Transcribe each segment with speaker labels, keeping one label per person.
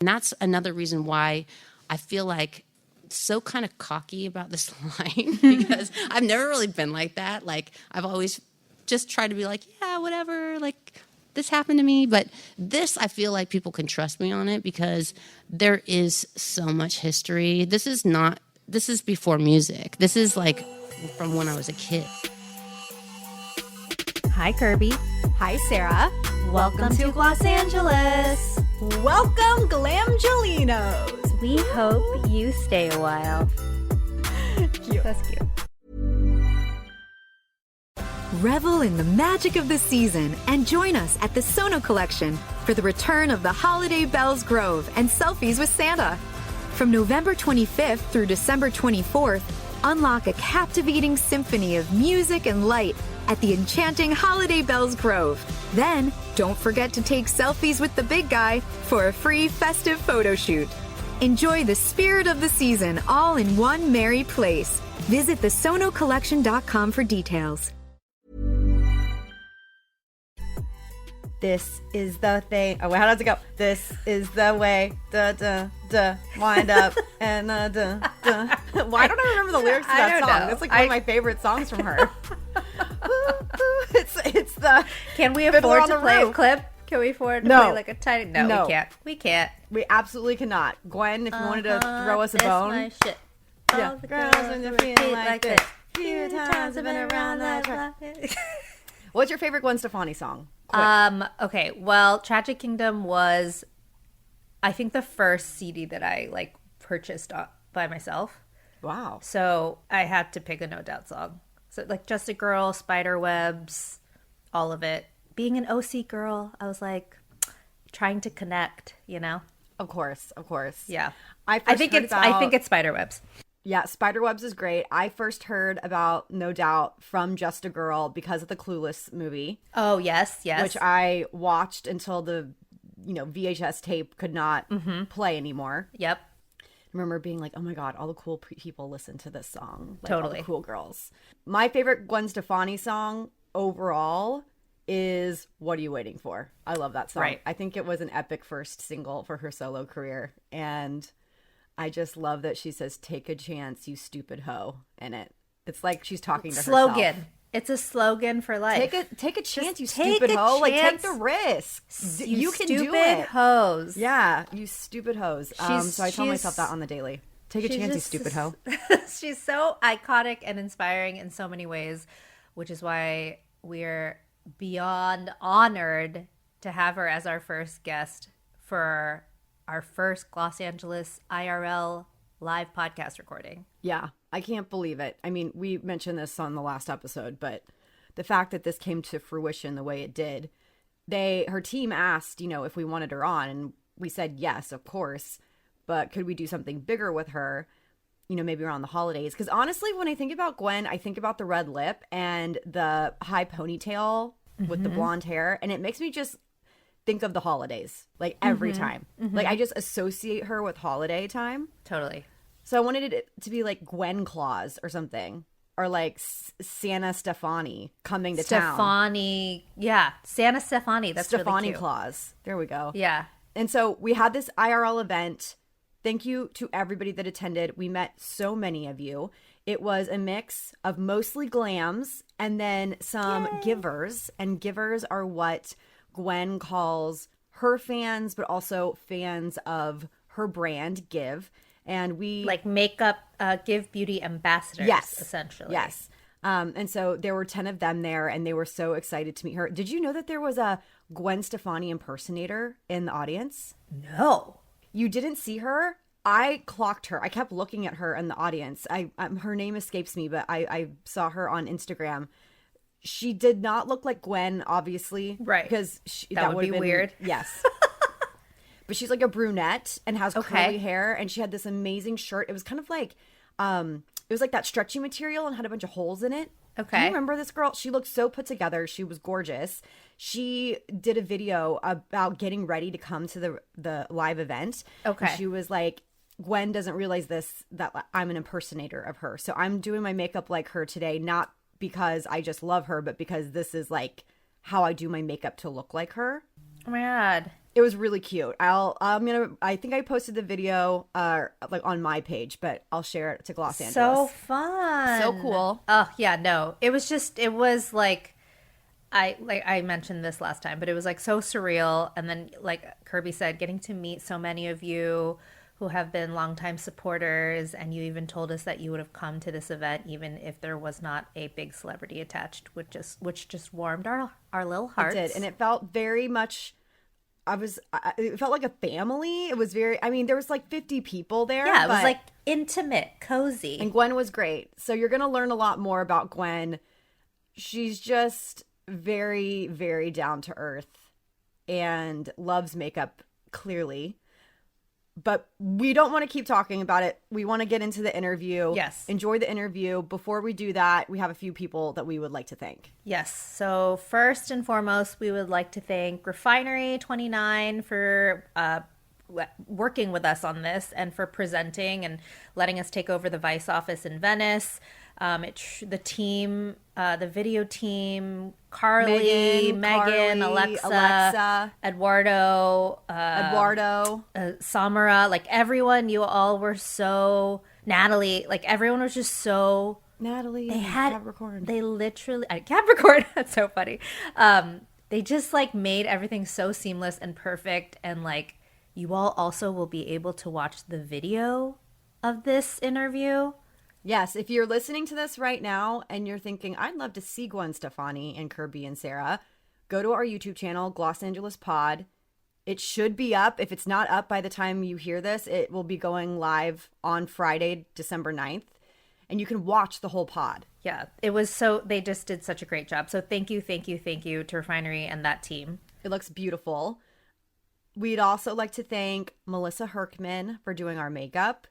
Speaker 1: And that's another reason why I feel like so kind of cocky about this line because I've never really been like that. Like I've always just tried to be like, yeah, whatever, like this happened to me. But this, I feel like people can trust me on it because there is so much history. This is before music. This is like from when I was a kid.
Speaker 2: Hi, Kirby.
Speaker 3: Hi, Sarah.
Speaker 2: Welcome to GlossAngeles.
Speaker 3: Welcome, Glamgelinos.
Speaker 2: We hope you stay a while.
Speaker 3: Cute.
Speaker 2: That's cute.
Speaker 4: Revel in the magic of the season and join us at the Sono Collection for the return of the Holiday Bells Grove and Selfies with Santa. From November 25th through December 24th, unlock a captivating symphony of music and light at the enchanting Holiday Bells Grove. Then, don't forget to take selfies with the big guy for a free festive photo shoot. Enjoy the spirit of the season all in one merry place. Visit thesonocollection.com for details.
Speaker 3: This is the thing. Oh, how does it go? This is the way. Da da da. Wind up and da da. Why don't I remember the lyrics to that song? That's like one of my favorite songs from her. It's the.
Speaker 2: Can we afford to play a clip? Can we afford to play like a tiny? No, we can't. We can't.
Speaker 3: We absolutely cannot. Gwen, if you wanted to throw us a bone.
Speaker 2: That's my shit.
Speaker 3: Yeah.
Speaker 2: All the girls in the feeling like this. Few times I've been around that track.
Speaker 3: What's your favorite Gwen Stefani song? Quick.
Speaker 2: Okay, well, Tragic Kingdom was, I think, the first CD that I like purchased by myself.
Speaker 3: Wow.
Speaker 2: So I had to pick a No Doubt song. So like Just a Girl, Spiderwebs, all of it. Being an OC girl, I was like trying to connect, you know?
Speaker 3: Of course.
Speaker 2: Yeah.
Speaker 3: I think it's
Speaker 2: Spiderwebs.
Speaker 3: Yeah, Spiderwebs is great. I first heard about No Doubt from Just a Girl because of the Clueless movie.
Speaker 2: Oh, yes.
Speaker 3: Which I watched until the, VHS tape could not play anymore.
Speaker 2: Yep.
Speaker 3: I remember being like, oh my God, all the cool people listen to this song. Like,
Speaker 2: totally.
Speaker 3: All the cool girls. My favorite Gwen Stefani song overall is What Are You Waiting For? I love that song.
Speaker 2: Right.
Speaker 3: I think it was an epic first single for her solo career. And I just love that she says, take a chance, you stupid hoe, in it. It's like she's talking to herself.
Speaker 2: Slogan. It's a slogan for life.
Speaker 3: Take a chance, you
Speaker 2: take
Speaker 3: stupid
Speaker 2: a
Speaker 3: hoe. Like, take
Speaker 2: chance.
Speaker 3: the risk. You can do
Speaker 2: stupid
Speaker 3: it.
Speaker 2: hoes.
Speaker 3: Yeah, you stupid hoes. So I tell myself that on the daily. Take a chance, you stupid hoe.
Speaker 2: She's so iconic and inspiring in so many ways, which is why we're beyond honored to have her as our first guest for our first GlossAngeles IRL live podcast recording.
Speaker 3: Yeah, I can't believe it. I mean, we mentioned this on the last episode, but the fact that this came to fruition the way it did, her team asked, if we wanted her on, and we said yes, of course, but could we do something bigger with her, maybe around the holidays? Because honestly, when I think about Gwen, I think about the red lip and the high ponytail with the blonde hair, and it makes me just think of the holidays, like every time. Like I just associate her with holiday time.
Speaker 2: Totally.
Speaker 3: So I wanted it to be like Gwen Claus or something, or like Santa Stefani coming to town.
Speaker 2: Santa Stefani. That's
Speaker 3: Stefani
Speaker 2: really cute.
Speaker 3: Claus. There we go.
Speaker 2: Yeah.
Speaker 3: And so we had this IRL event. Thank you to everybody that attended. We met so many of you. It was a mix of mostly glams and then some givers. And givers are what Gwen calls her fans, but also fans of her brand, Give. And we
Speaker 2: like makeup, Give beauty ambassadors, essentially.
Speaker 3: Yes. And so there were 10 of them there, and they were so excited to meet her. Did you know that there was a Gwen Stefani impersonator in the audience?
Speaker 2: No.
Speaker 3: You didn't see her? I clocked her. I kept looking at her in the audience. Her name escapes me, but I saw her on Instagram. She did not look like Gwen, obviously.
Speaker 2: Right.
Speaker 3: Because
Speaker 2: that would be weird.
Speaker 3: Yes. But she's like a brunette and has curly hair. And she had this amazing shirt. It was kind of like, it was like that stretchy material and had a bunch of holes in it.
Speaker 2: Okay.
Speaker 3: Do you remember this girl? She looked so put together. She was gorgeous. She did a video about getting ready to come to the live event.
Speaker 2: Okay.
Speaker 3: And she was like, Gwen doesn't realize that I'm an impersonator of her. So I'm doing my makeup like her today, not because I just love her, but because this is like how I do my makeup to look like her.
Speaker 2: Oh my God.
Speaker 3: It was really cute. I think I posted the video like on my page, but I'll share it to GlossAngeles.
Speaker 2: So fun.
Speaker 3: So cool.
Speaker 2: Oh yeah, no. It was like I mentioned this last time, but it was like so surreal. And then like Kirby said, getting to meet so many of you who have been longtime supporters, and you even told us that you would have come to this event even if there was not a big celebrity attached, which just warmed our little hearts.
Speaker 3: It did, and it felt very much. It felt like a family. It was very. I mean, there was like 50 people there.
Speaker 2: Yeah, it was like intimate, cozy,
Speaker 3: and Gwen was great. So you're gonna learn a lot more about Gwen. She's just very, very down to earth, and loves makeup clearly. But we don't want to keep talking about it. We want to get into the interview.
Speaker 2: Yes.
Speaker 3: Enjoy the interview. Before we do that, we have a few people that we would like to thank.
Speaker 2: Yes. So first and foremost, we would like to thank Refinery29 for working with us on this and for presenting and letting us take over the Vice office in Venice. The team, the video team, Carly, Megan, Alexa, Eduardo, Samara, like everyone, you all were so, Natalie, like everyone was just so,
Speaker 3: Natalie,
Speaker 2: Capricorn. They literally, Capricorn, that's so funny. They just like made everything so seamless and perfect. And like, you all also will be able to watch the video of this interview.
Speaker 3: Yes, if you're listening to this right now and you're thinking, I'd love to see Gwen Stefani and Kirby and Sarah, go to our YouTube channel, GlossAngeles Pod. It should be up. If it's not up by the time you hear this, it will be going live on Friday, December 9th. And you can watch the whole pod.
Speaker 2: Yeah, they just did such a great job. So thank you to Refinery and that team.
Speaker 3: It looks beautiful. We'd also like to thank Melissa Herkman for doing our makeup,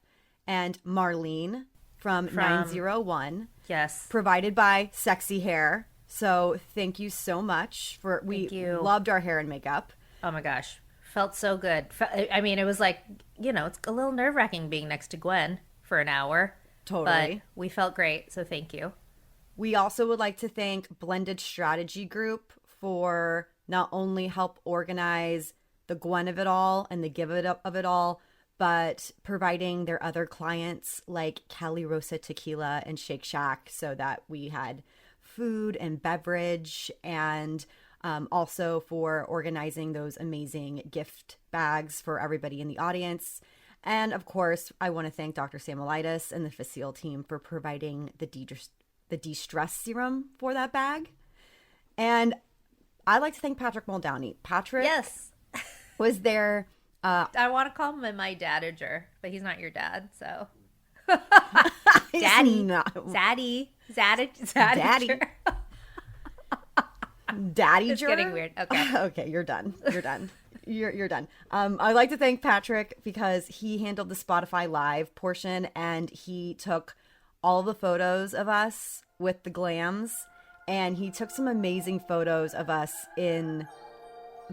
Speaker 3: and Marlene from 901.
Speaker 2: Yes.
Speaker 3: Provided by Sexy Hair. So thank you so much. We loved our hair and makeup.
Speaker 2: Oh my gosh. Felt so good. I mean, it was like, it's a little nerve-wracking being next to Gwen for an hour.
Speaker 3: Totally.
Speaker 2: But we felt great, so thank you.
Speaker 3: We also would like to thank Blended Strategy Group for not only help organize the Gwen of it all and the give it up of it all, but providing their other clients like Cali Rosa Tequila and Shake Shack so that we had food and beverage, and also for organizing those amazing gift bags for everybody in the audience. And of course, I want to thank Dr. Samuelitis and the Facile team for providing the de-stress serum for that bag. And I'd like to thank Patrick Muldowney. Patrick was there.
Speaker 2: I want to call him my dadager, but he's not your dad, so. Daddy. Zaddy.
Speaker 3: Daddy. Daddy.
Speaker 2: It's getting weird. Okay.
Speaker 3: Okay, you're done. You're done. I'd like to thank Patrick because he handled the Spotify Live portion, and he took all the photos of us with the glams, and he took some amazing photos of us in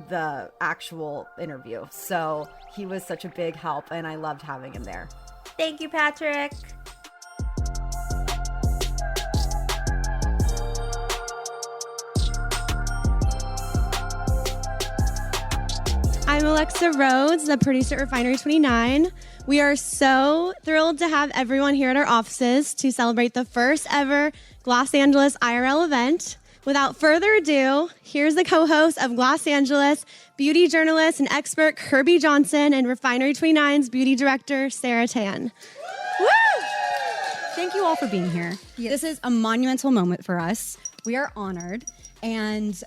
Speaker 3: the actual interview. So he was such a big help, and I loved having him there.
Speaker 2: Thank you, Patrick.
Speaker 5: I'm Alexa Rhodes, the producer at Refinery 29. We are so thrilled to have everyone here at our offices to celebrate the first ever GlossAngeles IRL event. Without further ado, here's the co-host of GlossAngeles, beauty journalist and expert Kirby Johnson, and Refinery 29's beauty director, Sarah Tan.
Speaker 6: Woo! Thank you all for being here. Yes. This is a monumental moment for us. We are honored, and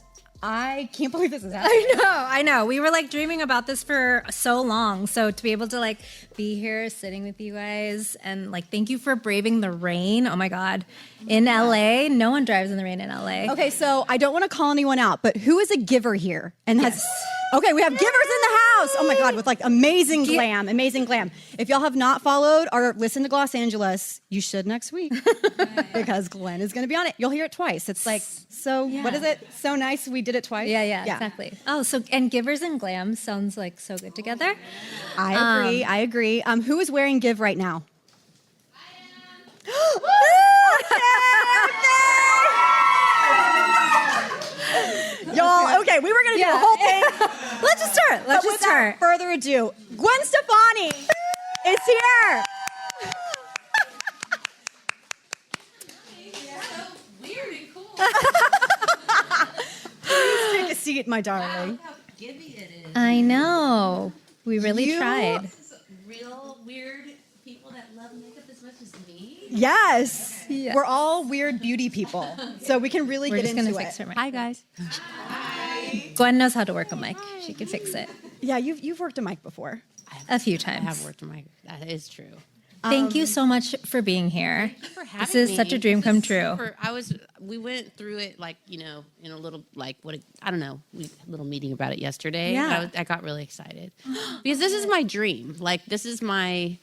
Speaker 6: I can't believe this is happening.
Speaker 7: I know. We were like dreaming about this for so long. So to be able to like be here sitting with you guys, and like thank you for braving the rain. Oh my God. In LA, no one drives in the rain in LA.
Speaker 6: Okay, so I don't want to call anyone out, but who is a giver here? And has Okay, we have givers in the house. Oh my God, with like amazing glam. If y'all have not followed or listened to GlossAngeles, you should next week because Gwen is going to be on it. You'll hear it twice. It's like, what is it? So nice we did it twice.
Speaker 7: Yeah, exactly. Oh, so, and givers and glam sounds like so good together.
Speaker 6: I agree. Who is wearing Give right now? Y'all, okay, we were going to do the whole thing.
Speaker 7: Let's just start. Let's just start.
Speaker 6: Without further ado, Gwen Stefani is here.
Speaker 1: Weird and cool.
Speaker 6: Please take a seat, my darling.
Speaker 1: How gibby it is.
Speaker 7: I know. We really
Speaker 6: You-
Speaker 7: tried.
Speaker 1: Real weird people that love makeup as much as me.
Speaker 6: Yes.
Speaker 7: Yes.
Speaker 6: We're all weird beauty people, so we can really
Speaker 7: We're
Speaker 6: get
Speaker 7: just
Speaker 6: into
Speaker 7: gonna
Speaker 6: it.
Speaker 7: fix her mic.
Speaker 1: Hi guys.
Speaker 7: Gwen knows how to work a mic. She can fix it
Speaker 6: Yeah, you've worked a mic before.
Speaker 7: a few
Speaker 1: I
Speaker 7: times.
Speaker 1: have worked in my. That is true.
Speaker 7: Thank you so much for being here.
Speaker 1: For
Speaker 7: This
Speaker 1: having
Speaker 7: is
Speaker 1: me.
Speaker 7: such a dream
Speaker 1: This
Speaker 7: come
Speaker 1: is
Speaker 7: true.
Speaker 1: we went through it like, in a little, like, I don't know, we had a little meeting about it yesterday.
Speaker 7: Yeah.
Speaker 1: And I got really excited because this is my dream. Like, this is my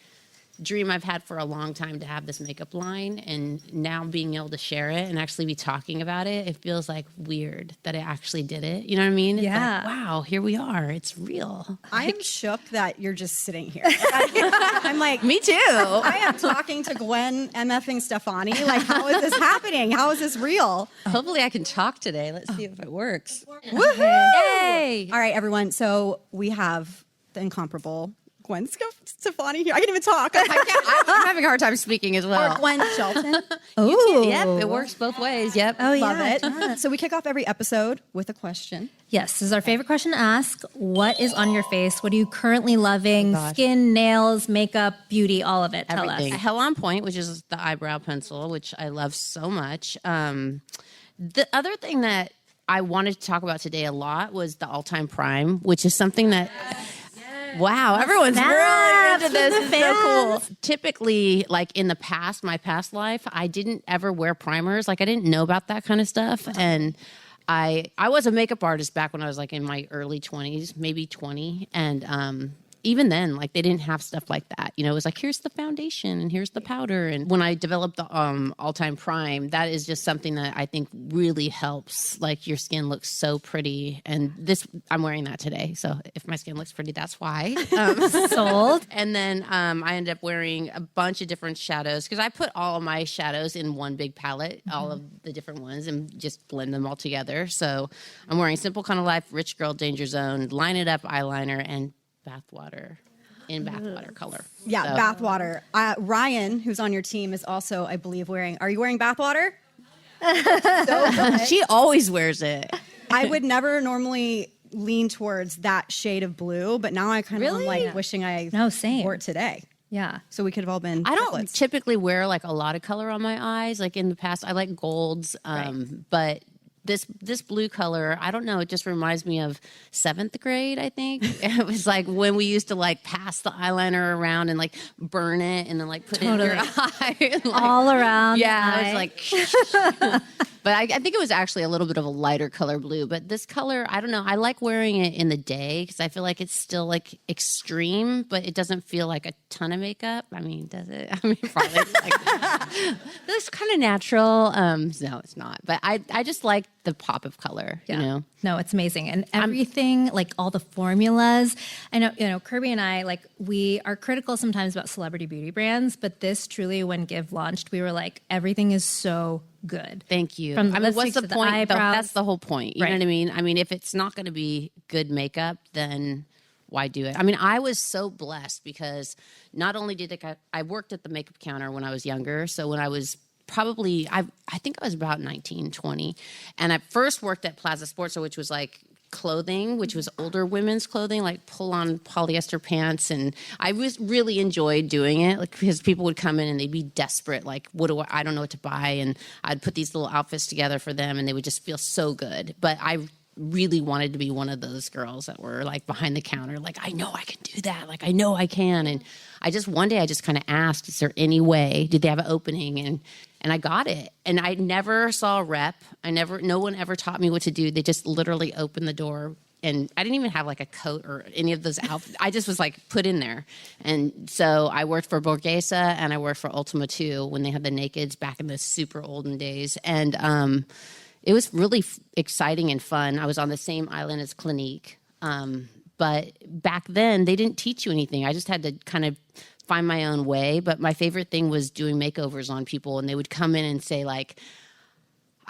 Speaker 1: dream I've had for a long time, to have this makeup line, and now being able to share it and actually be talking about it, it feels like weird that I actually did it. You know what I mean? It's
Speaker 7: Yeah.
Speaker 1: like, wow, here we are. It's real.
Speaker 6: I am shook that you're just sitting here. I'm like,
Speaker 1: Me too.
Speaker 6: I am talking to Gwen MFing Stefani. Like, how is this happening? How is this real?
Speaker 1: Hopefully I can talk today. Let's see if it works.
Speaker 6: Woohoo!
Speaker 1: Yay!
Speaker 6: All right, everyone. So we have the incomparable Gwen Stefani here. I can't even talk.
Speaker 1: I'm having a hard time speaking as well.
Speaker 6: Or Gwen Shelton.
Speaker 7: Oh,
Speaker 1: Yep, it works both ways. Yep.
Speaker 7: Oh,
Speaker 6: Love
Speaker 7: yeah.
Speaker 6: it. So we kick off every episode with a question.
Speaker 7: Yes, this is our favorite question to ask. What is on your face? What are you currently loving?
Speaker 1: gosh.
Speaker 7: Skin, nails, makeup, beauty, all of it. Tell
Speaker 1: Everything.
Speaker 7: us.
Speaker 1: Hell on Point, which is the eyebrow pencil, which I love so much. The other thing that I wanted to talk about today a lot was the all-time prime, which is something that. Wow, everyone's really into this. It's so cool. Typically, like in the past, my past life, I didn't ever wear primers. Like, I didn't know about that kind of stuff. And I was a makeup artist back when I was like in my early 20s, maybe 20. And even then, like, they didn't have stuff like that. It was like, here's the foundation and here's the powder. And when I developed the all-time prime, that is just something that I think really helps. Like, your skin looks so pretty. And I'm wearing that today. So if my skin looks pretty, that's why.
Speaker 7: Sold.
Speaker 1: And then I ended up wearing a bunch of different shadows, because I put all of my shadows in one big palette, all of the different ones, and just blend them all together. So I'm wearing Simple Kind of Life, Rich Girl, Danger Zone, Line It Up eyeliner, and bathwater in bathwater color.
Speaker 6: Yeah,
Speaker 1: So-
Speaker 6: bathwater. Ryan, who's on your team, is also, I believe, wearing. Are you wearing bathwater?
Speaker 1: She always wears it.
Speaker 6: I would never normally lean towards that shade of blue, but now I kind of am like wishing I
Speaker 7: No, same.
Speaker 6: wore it today.
Speaker 7: Yeah.
Speaker 6: So we could have all been.
Speaker 1: I don't
Speaker 6: triplets.
Speaker 1: typically wear like a lot of color on my eyes. Like in the past, I like golds, but this blue color, I don't know. It just reminds me of 7th grade. I think it was like when we used to like pass the eyeliner around and like burn it and then like put it in your eye. And, like,
Speaker 7: All around.
Speaker 1: yeah,
Speaker 7: the
Speaker 1: I was
Speaker 7: eye.
Speaker 1: like. But I think it was actually a little bit of a lighter color blue. But this color, I don't know. I like wearing it in the day because I feel like it's still like extreme, but it doesn't feel like a ton of makeup. I mean, does it? I mean, probably. It's kind of natural. No, it's not. But I just like the pop of color.
Speaker 7: Yeah.
Speaker 1: You know.
Speaker 7: No, it's amazing. And everything, like all the formulas. I know, Kirby and I, like, we are critical sometimes about celebrity beauty brands, but this truly, when Give launched, we were like, everything is so good.
Speaker 1: Thank you.
Speaker 7: From the
Speaker 1: I mean, what's
Speaker 7: lipsticks
Speaker 1: the
Speaker 7: to the
Speaker 1: point?
Speaker 7: eyebrows.
Speaker 1: That's the whole point. You know
Speaker 7: Right.
Speaker 1: what I mean? I mean, if it's not going to be good makeup, then why do it? I mean, I was so blessed because not only did I worked at the makeup counter when I was younger. So when I was probably, I think I was about 19, 20. And I first worked at Plaza Sports, which was like clothing, which was older women's clothing, like pull-on polyester pants. And I really enjoyed doing it, like, because people would come in and they'd be desperate, like, I don't know what to buy. And I'd put these little outfits together for them and they would just feel so good. But I really wanted to be one of those girls that were like behind the counter, like, I know I can do that. Like, I know I can. And one day I just kind of asked, is there any way, did they have an opening? And I got it. And I never saw a rep. No one ever taught me what to do. They just literally opened the door. And I didn't even have like a coat or any of those outfits. I just was like put in there. And so I worked for Borghese and I worked for Ultima 2 when they had the nakeds back in the super olden days. And it was really exciting and fun. I was on the same island as Clinique. But back then, they didn't teach you anything. I just had to kind of find my own way. But my favorite thing was doing makeovers on people. And they would come in and say, like,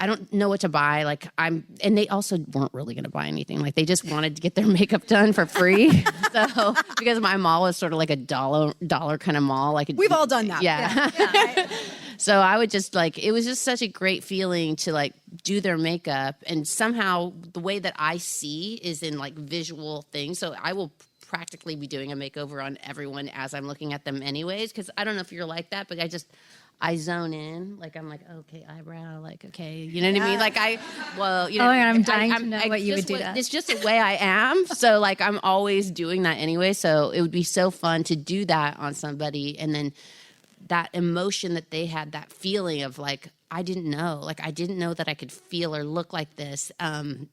Speaker 1: I don't know what to buy. Like and they also weren't really going to buy anything. Like they just wanted to get their makeup done for free. So because my mall was sort of like a dollar kind of mall. Like
Speaker 6: We've all done that.
Speaker 1: Yeah. So I would just it was just such a great feeling to like do their makeup. And somehow the way that I see is in like visual things. So I will practically be doing a makeover on everyone as I'm looking at them anyways. Cause I don't know if you're like that, but I zone in. Like, I'm like, okay, eyebrow, like, okay. You know what I mean? Like you know.
Speaker 7: Oh, and I'm dying to know what you would do that.
Speaker 1: It's just the way I am. So like, I'm always doing that anyway. So it would be so fun to do that on somebody. And then that emotion that they had, that feeling of like, I didn't know that I could feel or look like this,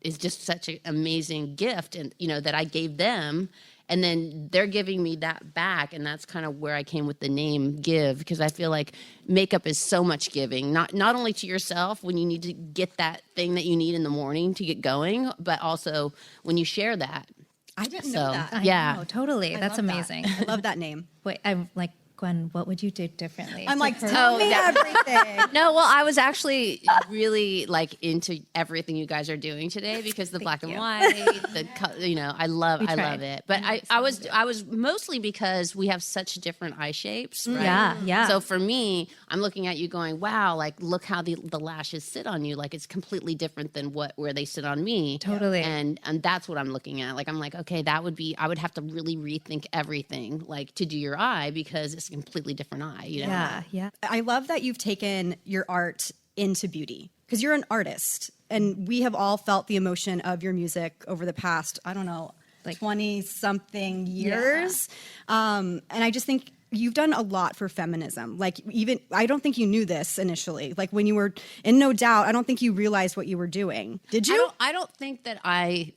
Speaker 1: is just such an amazing gift. And, you know, that I gave them. And then they're giving me that back. And that's kind of where I came with the name Give, because I feel like makeup is so much giving, not only to yourself when you need to get that thing that you need in the morning to get going, but also when you share that.
Speaker 6: I didn't know that.
Speaker 7: I know, totally. That's
Speaker 6: love that.
Speaker 7: amazing.
Speaker 6: I love that name.
Speaker 7: Wait, I'm like, Gwen, what would you do differently?
Speaker 6: I'm like, tell me everything.
Speaker 1: No, well, I was actually really like into everything you guys are doing today because the black and white, I love it. But I was mostly because we have such different eye shapes, right?
Speaker 7: Yeah.
Speaker 1: So for me, I'm looking at you going, wow, like look how the lashes sit on you. Like it's completely different than where they sit on me.
Speaker 7: Totally.
Speaker 1: And that's what I'm looking at. Like I'm like, okay, I would have to really rethink everything like to do your eye because it's a completely different eye, you know?
Speaker 7: Yeah.
Speaker 6: I love that you've taken your art into beauty because you're an artist and we have all felt the emotion of your music over the past, I don't know, like 20 something years. And I just think you've done a lot for feminism. Like even, I don't think you knew this initially. Like when you were in No Doubt, I don't think you realized what you were doing. Did you?
Speaker 1: I don't think that I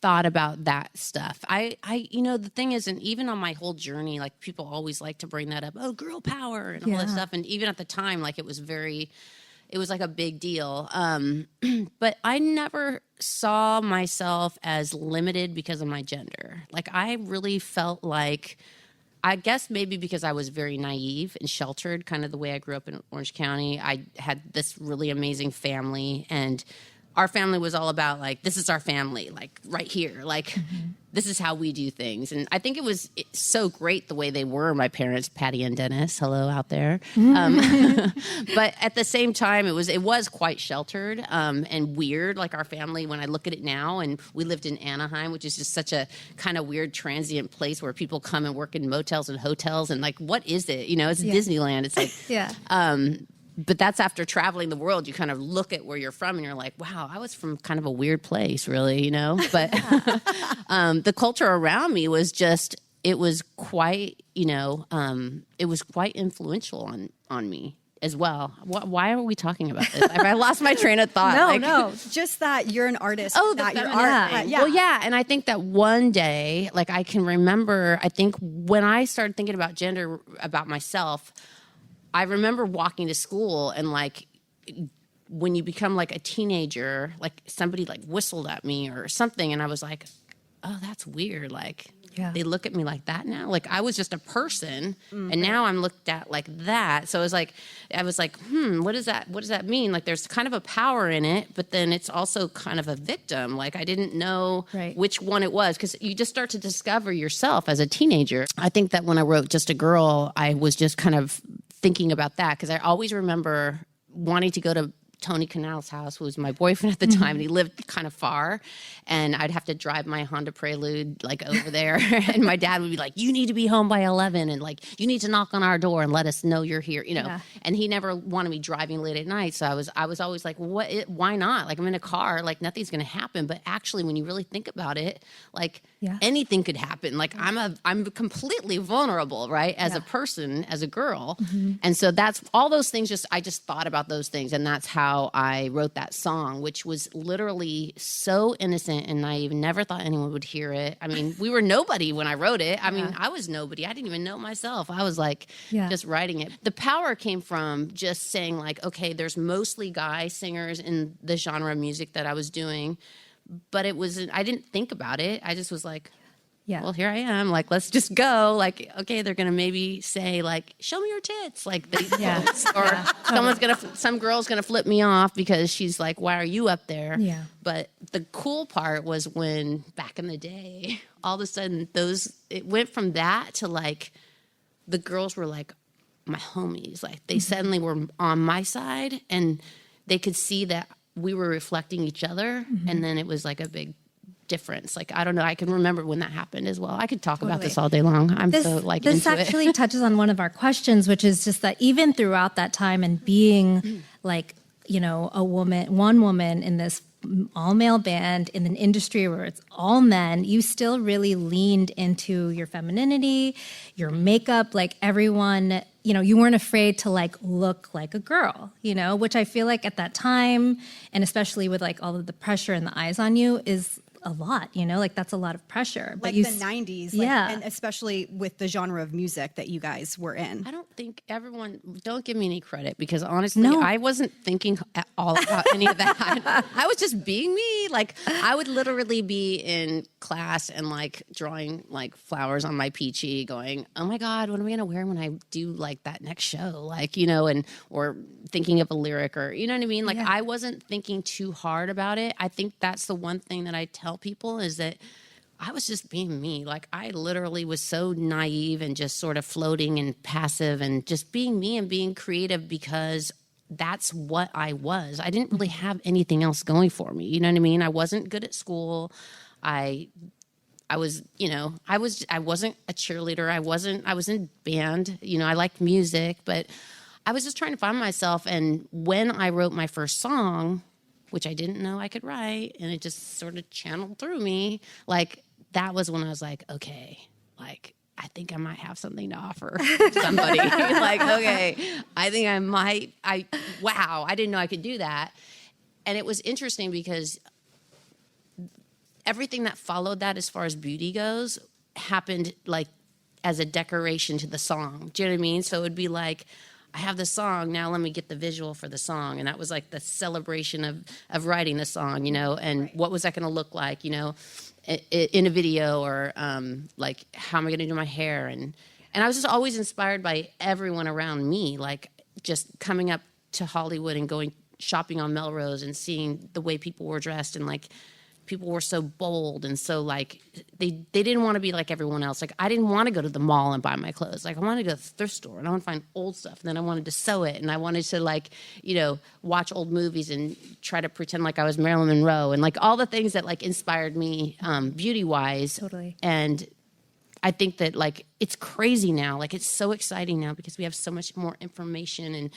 Speaker 1: thought about that stuff. I the thing is, and even on my whole journey, like people always like to bring that up, oh, girl power and all that stuff. And even at the time, like it was like a big deal. But I never saw myself as limited because of my gender. Like I really felt like, I guess maybe because I was very naive and sheltered, kind of the way I grew up in Orange County. I had this really amazing family, and our family was all about like, this is our family, like right here, like this is how we do things. And I think it's so great the way they were, my parents, Patty and Dennis, hello out there. But at the same time, it was quite sheltered and weird, like our family, when I look at it now. And we lived in Anaheim, which is just such a kind of weird transient place where people come and work in motels and hotels. And like, what is it? You know, it's Disneyland. It's like, but that's after traveling the world, you kind of look at where you're from and you're like, wow, I was from kind of a weird place, really, you know? But the culture around me was just, it was quite, it was quite influential on me as well. Why are we talking about this? I lost my train of thought.
Speaker 6: No, just that you're an artist.
Speaker 1: Oh,
Speaker 6: that your
Speaker 1: art.
Speaker 6: art.
Speaker 1: Well, yeah. And I think that one day, like I can remember, I think when I started thinking about gender, about myself, I remember walking to school and like when you become like a teenager, like somebody like whistled at me or something. And I was like, oh, that's weird. Like they look at me like that now. Like I was just a person and now I'm looked at like that. So I was like, what does that mean? Like there's kind of a power in it, but then it's also kind of a victim. Like I didn't know which one it was because you just start to discover yourself as a teenager. I think that when I wrote Just a Girl, I was just kind of thinking about that because I always remember wanting to go to Tony Canal's house, who was my boyfriend at the time, and he lived kind of far, and I'd have to drive my Honda Prelude like over there, and my dad would be like, "You need to be home by 11, and like you need to knock on our door and let us know you're here," you know. Yeah. And he never wanted me driving late at night, so I was always like, why not? Like I'm in a car, like nothing's gonna happen. But actually, when you really think about it, like anything could happen. Like I'm completely vulnerable, right, as a person, as a girl, and so that's all those things. I just thought about those things, and that's how I wrote that song, which was literally so innocent and naive. Never thought anyone would hear it. I mean, we were nobody when I wrote it. I mean, I was nobody. I didn't even know myself. I was like just writing it. The power came from just saying like, okay, there's mostly guy singers in the genre of music that I was doing, but I didn't think about it. I just was like,
Speaker 7: Yeah.
Speaker 1: well, here I am. Like, let's just go. Like, okay, they're gonna maybe say like, "Show me your tits," like they, or some girl's gonna flip me off because she's like, "Why are you up there?"
Speaker 7: Yeah.
Speaker 1: But the cool part was when back in the day, all of a sudden it went from that to like the girls were like my homies. Like they suddenly were on my side, and they could see that we were reflecting each other, and then it was like a big difference. Like, I don't know. I can remember when that happened as well. I could talk about this all day long. I'm so like
Speaker 7: this
Speaker 1: into
Speaker 7: actually
Speaker 1: it.
Speaker 7: touches on one of our questions, which is just that even throughout that time and being like, you know, one woman in this all male band in an industry where it's all men, you still really leaned into your femininity, your makeup, like everyone, you know, you weren't afraid to like look like a girl, you know, which I feel like at that time, and especially with like all of the pressure and the eyes on you, is a lot, you know, like that's a lot of pressure.
Speaker 6: Like the 90s, like,
Speaker 7: yeah.
Speaker 6: and especially with the genre of music that you guys were in.
Speaker 1: I don't think don't give me any credit because honestly, I wasn't thinking at all about any of that. I was just being me. Like I would literally be in class and like drawing like flowers on my peachy going, oh my God, what am I going to wear when I do like that next show? Like, you know, or thinking of a lyric or, you know what I mean? Like I wasn't thinking too hard about it. I think that's the one thing that I tell people is that I was just being me. Like I literally was so naive and just sort of floating and passive and just being me and being creative because that's what I was. I didn't really have anything else going for me. You know what I mean? I wasn't good at school. I was, you know, I wasn't a cheerleader. I was in band, you know, I liked music, but I was just trying to find myself. And when I wrote my first song, which I didn't know I could write, and it just sort of channeled through me, like that was when I was like, okay, like I think I might have something to offer somebody. Like, okay, I think I might, wow, I didn't know I could do that. And it was interesting because everything that followed that as far as beauty goes happened like as a decoration to the song. Do you know what I mean? So it would be like, I have the song, now let me get the visual for the song. And that was like the celebration of writing the song, you know, and what was that going to look like, you know, in a video or like how am I going to do my hair? And I was just always inspired by everyone around me, like just coming up to Hollywood and going shopping on Melrose and seeing the way people were dressed and like people were so bold and so like they didn't want to be like everyone else. Like I didn't want to go to the mall and buy my clothes. Like I wanted to go to the thrift store and I want to find old stuff. And then I wanted to sew it and I wanted to like, you know, watch old movies and try to pretend like I was Marilyn Monroe and like all the things that like inspired me beauty wise.
Speaker 7: Totally.
Speaker 1: And I think that like it's crazy now. Like it's so exciting now because we have so much more information and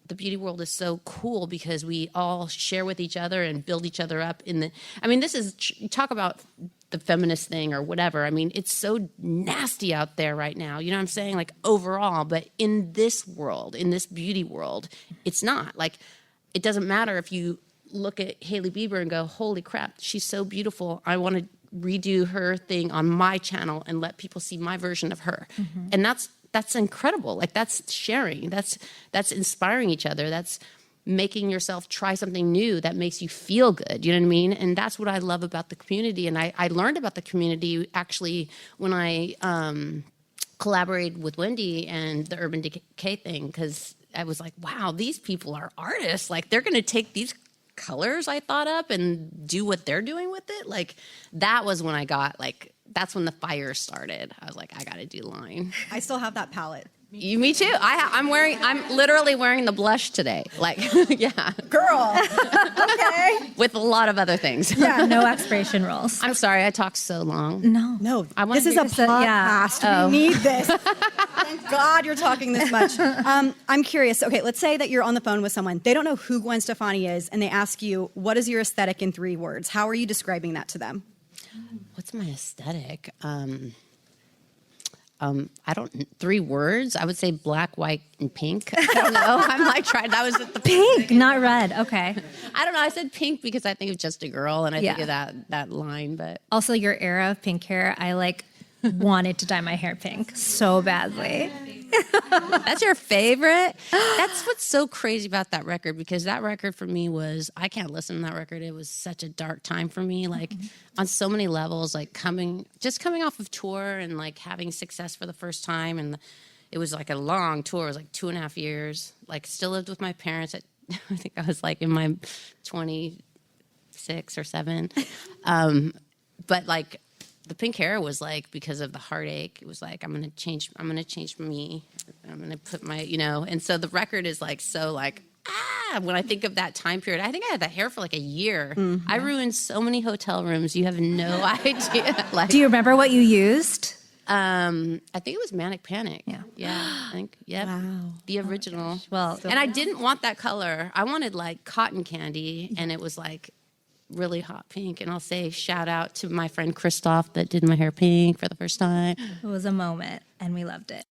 Speaker 1: the beauty world is so cool because we all share with each other and build each other up this is, you talk about the feminist thing or whatever. I mean, it's so nasty out there right now. You know what I'm saying? Like overall, but in this world, in this beauty world, it's not like, it doesn't matter if you look at Hailey Bieber and go, holy crap, she's so beautiful. I want to redo her thing on my channel and let people see my version of her. Mm-hmm. And that's incredible. Like that's sharing. That's inspiring each other. That's making yourself try something new that makes you feel good. You know what I mean? And that's what I love about the community. And I learned about the community actually when I collaborated with Wendy and the Urban Decay thing, because I was like, wow, these people are artists. Like they're going to take these colors I thought up and do what they're doing with it. Like that was when I got like, that's when the fire started. I was like, I got to do line.
Speaker 6: I still have that palette.
Speaker 1: Me too. I'm literally wearing the blush today. Like, yeah.
Speaker 6: Girl. Okay.
Speaker 1: With a lot of other things.
Speaker 7: Yeah, no expiration rules.
Speaker 1: I'm sorry I talked so long.
Speaker 6: No,
Speaker 1: I
Speaker 6: this is a podcast. We need this. Thank God you're talking this much. I'm curious. Okay, let's say that you're on the phone with someone. They don't know who Gwen Stefani is, and they ask you, what is your aesthetic in 3 words? How are you describing that to them?
Speaker 1: What's my aesthetic? 3 words. I would say black, white, and pink. I don't know. I'm like trying. That was the
Speaker 7: pink, not red. Okay.
Speaker 1: I don't know. I said pink because I think of Just a Girl, and I think of that line. But
Speaker 7: also your era of pink hair, I like wanted to dye my hair pink so badly.
Speaker 1: That's your favorite? That's what's so crazy about that record, because that record for me was, I can't listen to that record. It was such a dark time for me, like on so many levels, like coming off of tour and like having success for the first time. And it was like a long tour. It was like 2.5 years. Like still lived with my parents at, I think I was like in my 26 or 7. But like the pink hair was like, because of the heartache, it was like, I'm going to change me. I'm going to put my, and so the record is like, so like, when I think of that time period, I think I had that hair for like a year. Mm-hmm. I ruined so many hotel rooms. You have no idea. Like,
Speaker 7: do you remember what you used?
Speaker 1: I think it was Manic Panic. Yeah. I think, yep. Wow. The original. Well, and I didn't want that color. I wanted like cotton candy, and it was like really hot pink. And I'll say shout out to my friend Christoph that did my hair pink for the first time.
Speaker 7: It was a moment, and we loved it.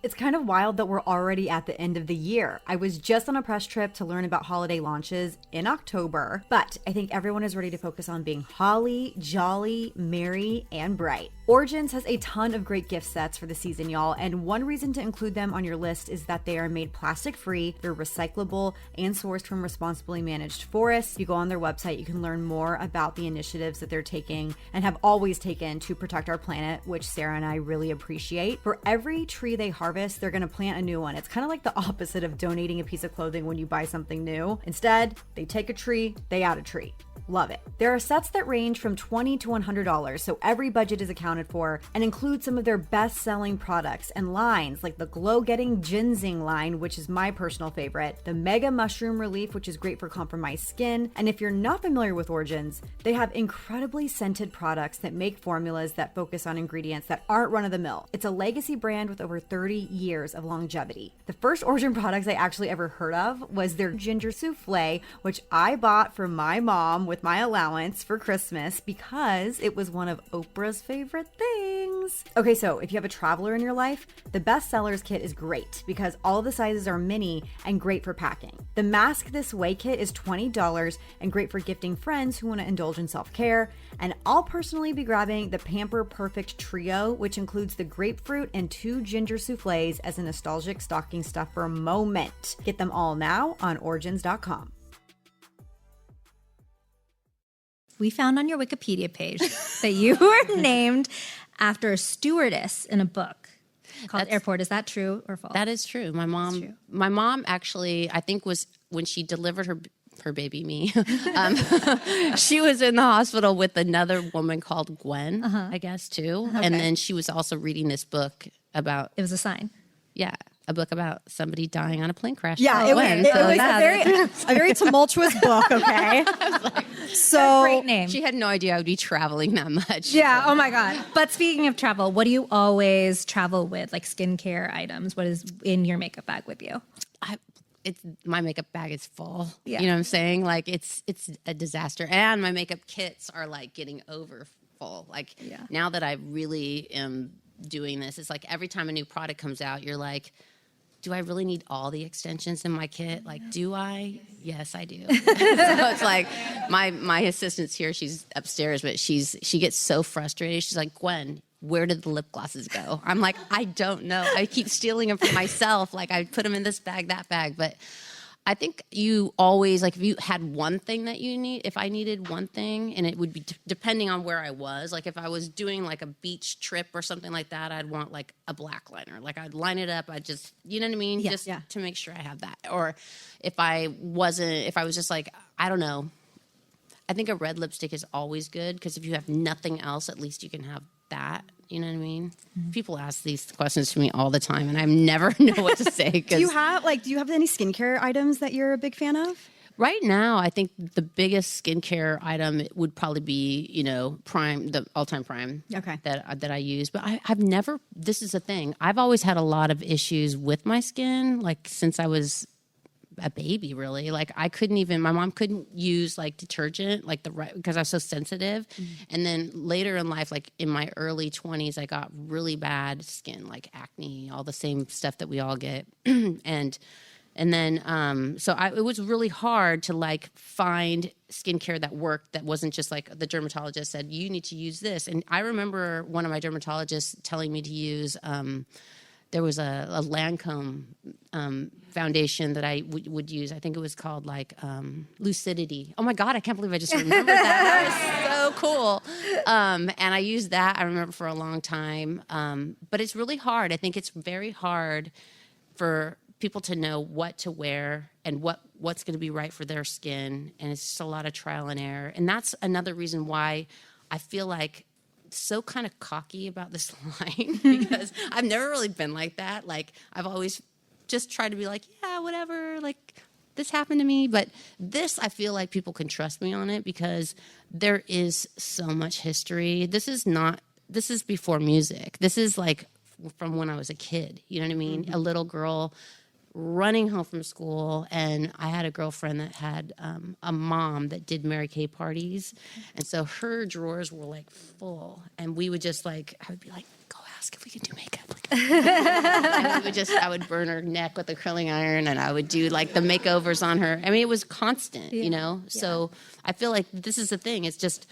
Speaker 3: It's kind of wild that we're already at the end of the year. I was just on a press trip to learn about holiday launches in October, but I think everyone is ready to focus on being holly, jolly, merry, and bright. Origins has a ton of great gift sets for the season, y'all, and one reason to include them on your list is that they are made plastic-free, they're recyclable, and sourced from responsibly managed forests. If you go on their website, you can learn more about the initiatives that they're taking and have always taken to protect our planet, which Sarah and I really appreciate. For every tree they harvest, they're going to plant a new one. It's kind of like the opposite of donating a piece of clothing when you buy something new. Instead, they take a tree, they add a tree. Love it. There are sets that range from $20 to $100, so every budget is accounted for, and include some of their best-selling products and lines like the glow-getting ginseng line, which is my personal favorite, the mega mushroom relief, which is great for compromised skin, and if you're not familiar with Origins, they have incredibly scented products that make formulas that focus on ingredients that aren't run-of-the-mill. It's a legacy brand with over 30 years of longevity. The first Origin products I actually ever heard of was their ginger souffle, which I bought for my mom with my allowance for Christmas because it was one of Oprah's favorite things. Okay, so if you have a traveler in your life, the Best Sellers kit is great because all the sizes are mini and great for packing. The Mask This Way kit is $20 and great for gifting friends who want to indulge in self-care. And I'll personally be grabbing the Pamper Perfect Trio, which includes the grapefruit and 2 ginger souffles as a nostalgic stocking stuffer moment. Get them all now on origins.com.
Speaker 7: We found on your Wikipedia page that you were named after a stewardess in a book called Airport. Is that true or false?
Speaker 1: That is true. My mom actually, I think, was when she delivered her baby, me, she was in the hospital with another woman called Gwen, I guess, too. Okay. And then she was also reading this book about...
Speaker 7: It was a sign.
Speaker 1: Yeah. A book about somebody dying on a plane crash.
Speaker 6: Yeah, it was a very tumultuous book, okay?
Speaker 7: So great name.
Speaker 1: She had no idea I would be traveling that much.
Speaker 7: Yeah, oh my God. But speaking of travel, what do you always travel with? Like skincare items? What is in your makeup bag with you?
Speaker 1: My makeup bag is full. Yeah. You know what I'm saying? Like it's a disaster. And my makeup kits are like getting over full. Like now that I really am doing this, it's like every time a new product comes out, you're like, do I really need all the extensions in my kit? Like, do I? Yes, I do. So it's like my assistant's here. She's upstairs, but she gets so frustrated. She's like, Gwen, where did the lip glosses go? I'm like, I don't know. I keep stealing them for myself. Like I put them in this bag, that bag. But I think you always, like if you had one thing that you need, if I needed one thing, and it would be depending on where I was, like if I was doing like a beach trip or something like that, I'd want like a black liner. Like I'd line it up. I'd just, you know what I mean? Yeah, just to make sure I have that. Or if I was just like, I don't know. I think a red lipstick is always good because if you have nothing else, at least you can have that. You know what I mean? Mm-hmm. People ask these questions to me all the time, and I never know what to say.
Speaker 6: Do you have any skincare items that you're a big fan of?
Speaker 1: Right now, I think the biggest skincare item would probably be, Prime, the all-time Prime that I use. But I've never, this is the thing, I've always had a lot of issues with my skin, like since I was a baby, really. Like my mom couldn't use like detergent, like because I was so sensitive. Mm-hmm. And then later in life, like in my early 20s, I got really bad skin, like acne, all the same stuff that we all get. and then, so it was really hard to like find skincare that worked, that wasn't just like the dermatologist said, you need to use this. And I remember one of my dermatologists telling me to use, there was a Lancome foundation that I would use. I think it was called like Lucidity. Oh my God, I can't believe I just remembered that. That was so cool. And I used that, I remember, for a long time. But it's really hard. I think it's very hard for people to know what to wear and what's going to be right for their skin. And it's just a lot of trial and error. And that's another reason why I feel like so kind of cocky about this line, because I've never really been like that. Like, I've always just tried to be like, yeah, whatever, like, this happened to me. But this, I feel like people can trust me on it, because there is so much history. This is before music. This is like from when I was a kid, you know what I mean? Mm-hmm. A little girl running home from school, and I had a girlfriend that had a mom that did Mary Kay parties, and so her drawers were like full, and we would just like, I would be like, go ask if we can do makeup. Like, I would burn her neck with a curling iron, and I would do like the makeovers on her. I mean, it was constant, you know? Yeah. So I feel like this is the thing. It's just,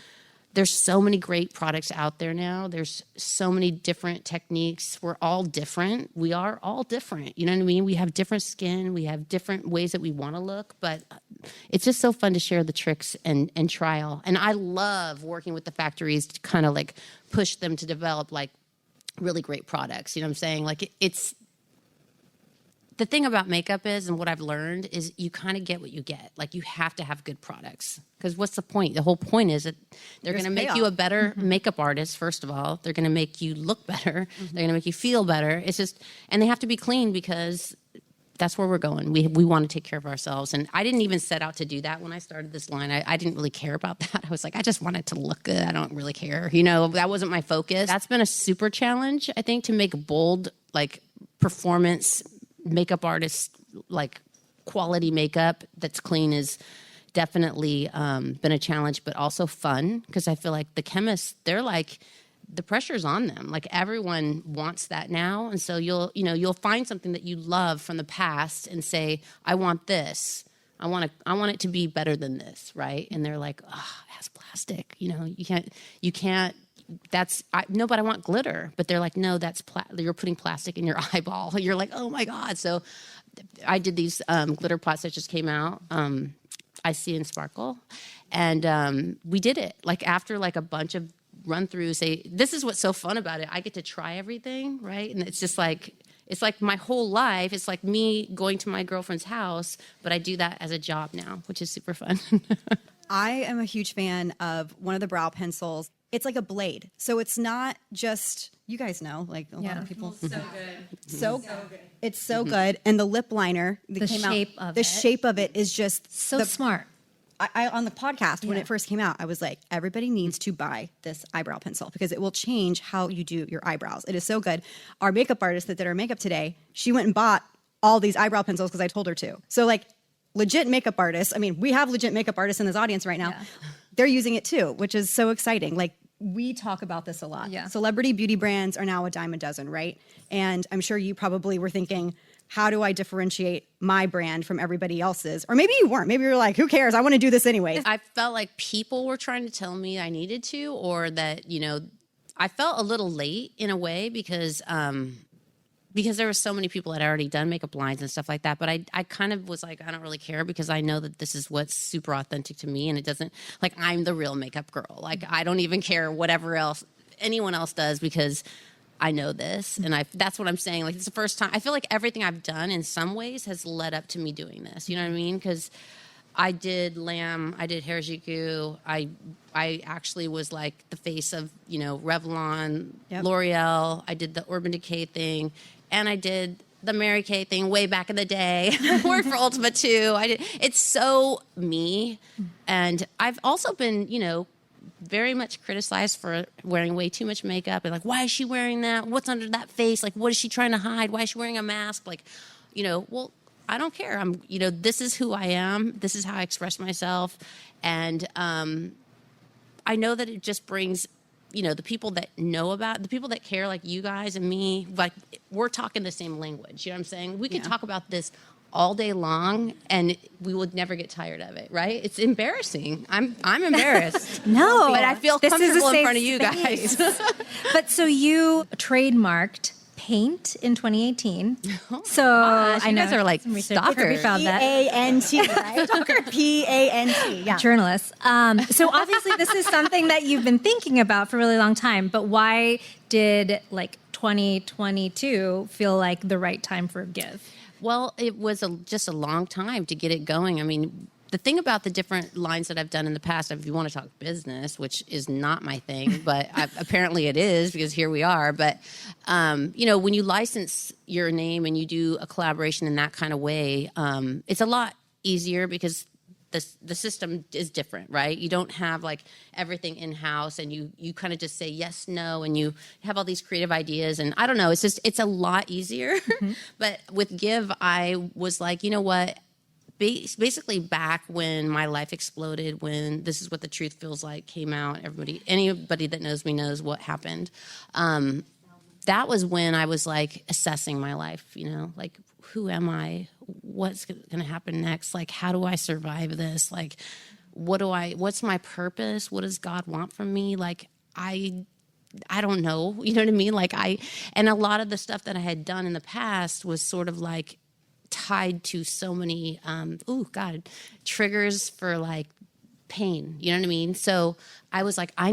Speaker 1: there's so many great products out there now. There's so many different techniques. We're all different. We are all different. You know what I mean? We have different skin. We have different ways that we want to look. But it's just so fun to share the tricks and trial. And I love working with the factories to kind of like push them to develop like really great products. You know what I'm saying? Like it's the thing about makeup is, and what I've learned is, you kind of get what you get. Like, you have to have good products, because what's the point? The whole point is that they're going to make you a better makeup artist. First of all, they're going to make you look better. They're going to make you feel better. It's just, and they have to be clean, because that's where we're going. We want to take care of ourselves. And I didn't even set out to do that when I started this line. I didn't really care about that. I was like, I just want it to look good. I don't really care. You know, that wasn't my focus. That's been a super challenge, I think, to make bold, like, performance makeup artists, like quality makeup that's clean, is definitely been a challenge, but also fun, because I feel like the chemists, they're like, the pressure's on them. Like, everyone wants that now. And so you'll find something that you love from the past and say, I want this. I want it to be better than this, right? And they're like, oh, it has plastic. You know, you can't. But I want glitter. But they're like, no, you're putting plastic in your eyeball. You're like, oh my God. So I did these glitter plots that just came out, I See and Sparkle. And we did it like after like a bunch of run throughs. This is what's so fun about it. I get to try everything, right? And it's just like, it's like my whole life. It's like me going to my girlfriend's house, but I do that as a job now, which is super fun.
Speaker 6: I am a huge fan of one of the brow pencils. It's like a blade. So it's not just, you guys know, like a lot of people.
Speaker 2: So good.
Speaker 6: So good. It's so good. And the lip liner that came out, the shape of it is just
Speaker 7: so smart.
Speaker 6: I on the podcast, when it first came out, I was like, everybody needs to buy this eyebrow pencil, because it will change how you do your eyebrows. It is so good. Our makeup artist that did our makeup today, she went and bought all these eyebrow pencils because I told her to. So like, legit makeup artists, I mean, we have legit makeup artists in this audience right now. Yeah. They're using it too, which is so exciting. Like, we talk about this a lot. Yeah. Celebrity beauty brands are now a dime a dozen, right? And I'm sure you probably were thinking, how do I differentiate my brand from everybody else's? Or maybe you weren't. Maybe you were like, who cares? I want to do this anyway.
Speaker 1: I felt like people were trying to tell me I needed to, or that, you know, I felt a little late in a way, because there were so many people that had already done makeup lines and stuff like that. But I kind of was like, I don't really care, because I know that this is what's super authentic to me. And it doesn't, like, I'm the real makeup girl. Like, I don't even care whatever else anyone else does, because I know this. And that's what I'm saying. Like, it's the first time. I feel like everything I've done in some ways has led up to me doing this. You know what I mean? Because I did Lamb, I did Harajuku. I actually was like the face of, you know, Revlon, L'Oreal. I did the Urban Decay thing. And I did the Mary Kay thing way back in the day. Worked for Ultima too. It's so me. And I've also been, you know, very much criticized for wearing way too much makeup. And like, why is she wearing that? What's under that face? Like, what is she trying to hide? Why is she wearing a mask? Like, you know, well, I don't care. You know, this is who I am. This is how I express myself. And I know that it just brings, you know, the people that know about, the people that care, like you guys and me, like, we're talking the same language. You know what I'm saying? We could talk about this all day long and we would never get tired of it, right? It's embarrassing. I'm embarrassed.
Speaker 7: No.
Speaker 1: But I feel
Speaker 7: this
Speaker 1: comfortable
Speaker 7: is a
Speaker 1: in front of
Speaker 7: safe
Speaker 1: you
Speaker 7: space.
Speaker 1: guys.
Speaker 7: But so you trademarked paint in 2018. So
Speaker 1: gosh,
Speaker 7: I
Speaker 1: you
Speaker 7: know
Speaker 1: guys are like
Speaker 7: some research
Speaker 1: stalkers.
Speaker 7: found that.
Speaker 6: P-A-N-T, right? P-A-N-T, yeah.
Speaker 7: Journalists. So obviously this is something that you've been thinking about for a really long time, but why did like 2022 feel like the right time for Give?
Speaker 1: Well, it was just a long time to get it going. I mean, the thing about the different lines that I've done in the past, if you want to talk business, which is not my thing, but apparently it is because here we are. But, when you license your name and you do a collaboration in that kind of way, it's a lot easier because the system is different, right? You don't have like everything in-house and you kind of just say yes, no, and you have all these creative ideas. And I don't know, it's a lot easier. Mm-hmm. But with Give, I was like, you know what? Basically back when my life exploded, when This Is What the Truth Feels Like came out, anybody that knows me knows what happened. That was when I was like assessing my life, like, who am I? What's going to happen next? Like, how do I survive this? Like, what's my purpose? What does God want from me? Like, I don't know. You know what I mean? Like and a lot of the stuff that I had done in the past was sort of like tied to so many, triggers for like pain. You know what I mean? So I was like, I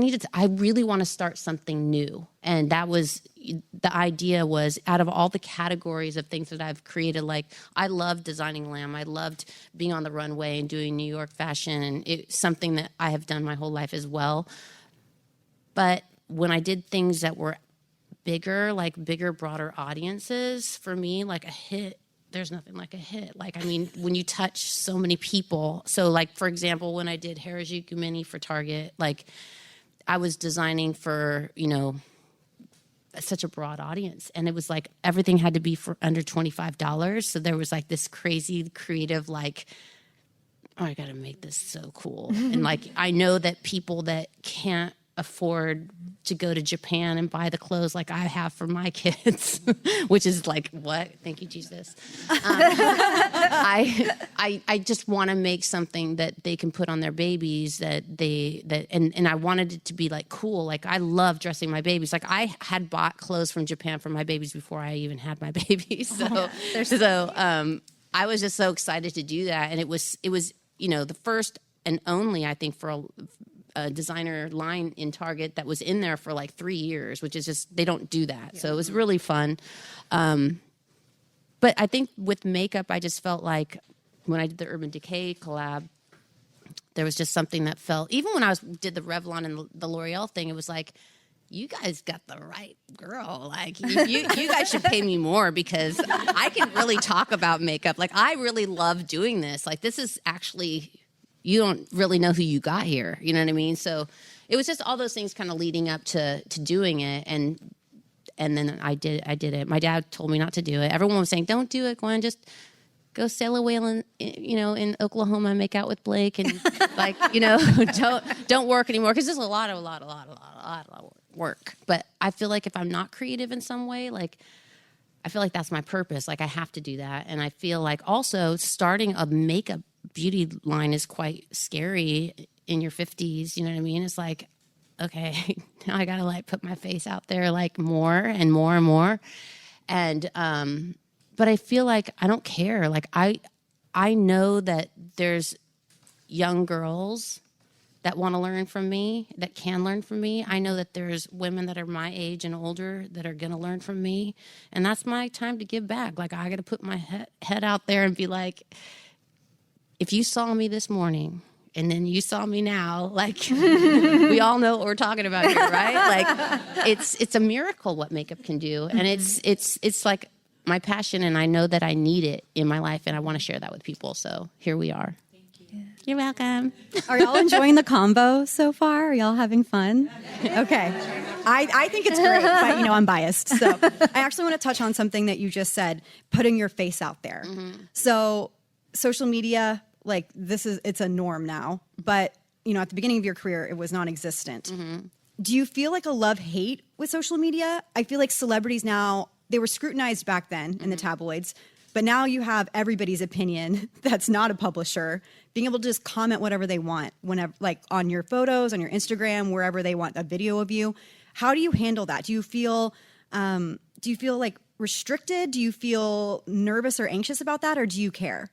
Speaker 1: really want to start something new. And that was, the idea was out of all the categories of things that I've created, like I loved designing lamb. I loved being on the runway and doing New York fashion. And it's something that I have done my whole life as well. But when I did things that were bigger, broader audiences, for me, like a hit, there's nothing like a hit. Like, I mean, when you touch so many people. So like, for example, when I did Harajuku Mini for Target, like I was designing for, such a broad audience. And it was like, everything had to be for under $25. So there was like this crazy creative, like, oh, I got to make this so cool. And like, I know that people that can't afford to go to Japan and buy the clothes like I have for my kids, which is like, what? Thank you, Jesus. I just want to make something that they can put on their babies and I wanted it to be like cool. Like I love dressing my babies. Like I had bought clothes from Japan for my babies before I even had my babies. So I was just so excited to do that. And it was, the first and only, I think, for a designer line in Target that was in there for like 3 years, which is just, they don't do that. Yeah. So it was really fun. But I think with makeup, I just felt like when I did the Urban Decay collab, there was just something that felt, even when I did the Revlon and the L'Oreal thing, it was like, you guys got the right girl. Like you guys should pay me more because I can really talk about makeup. Like I really love doing this. Like this is actually, you don't really know who you got here. You know what I mean? So it was just all those things kind of leading up to doing it. And then I did it. My dad told me not to do it. Everyone was saying, don't do it, Gwen. Just go sail a whale in Oklahoma and make out with Blake. And like, don't work anymore. Cause there's a lot of work. But I feel like if I'm not creative in some way, like, I feel like that's my purpose. Like I have to do that. And I feel like also starting a makeup beauty line is quite scary in your 50s. You know what I mean? It's like, okay, now I got to like put my face out there like more and more and more. And, but I feel like I don't care. Like I know that there's young girls that want to learn from me, that can learn from me. I know that there's women that are my age and older that are going to learn from me. And that's my time to give back. Like I got to put my head out there and be like, if you saw me this morning and then you saw me now, like we all know what we're talking about here, right? Like it's a miracle what makeup can do. And it's like my passion, and I know that I need it in my life and I want to share that with people. So here we are. You're welcome.
Speaker 6: Are y'all enjoying the combo so far? Are y'all having fun? Okay. I think it's great, but I'm biased. So I actually want to touch on something that you just said, putting your face out there. Mm-hmm. So social media, like it's a norm now, but at the beginning of your career, it was non-existent. Mm-hmm. Do you feel like a love-hate with social media? I feel like celebrities now, they were scrutinized back then in the tabloids, but now you have everybody's opinion that's not a publisher being able to just comment whatever they want, whenever, like on your photos, on your Instagram, wherever they want a video of you. How do you handle that? Do you feel like restricted? Do you feel nervous or anxious about that, or do you care?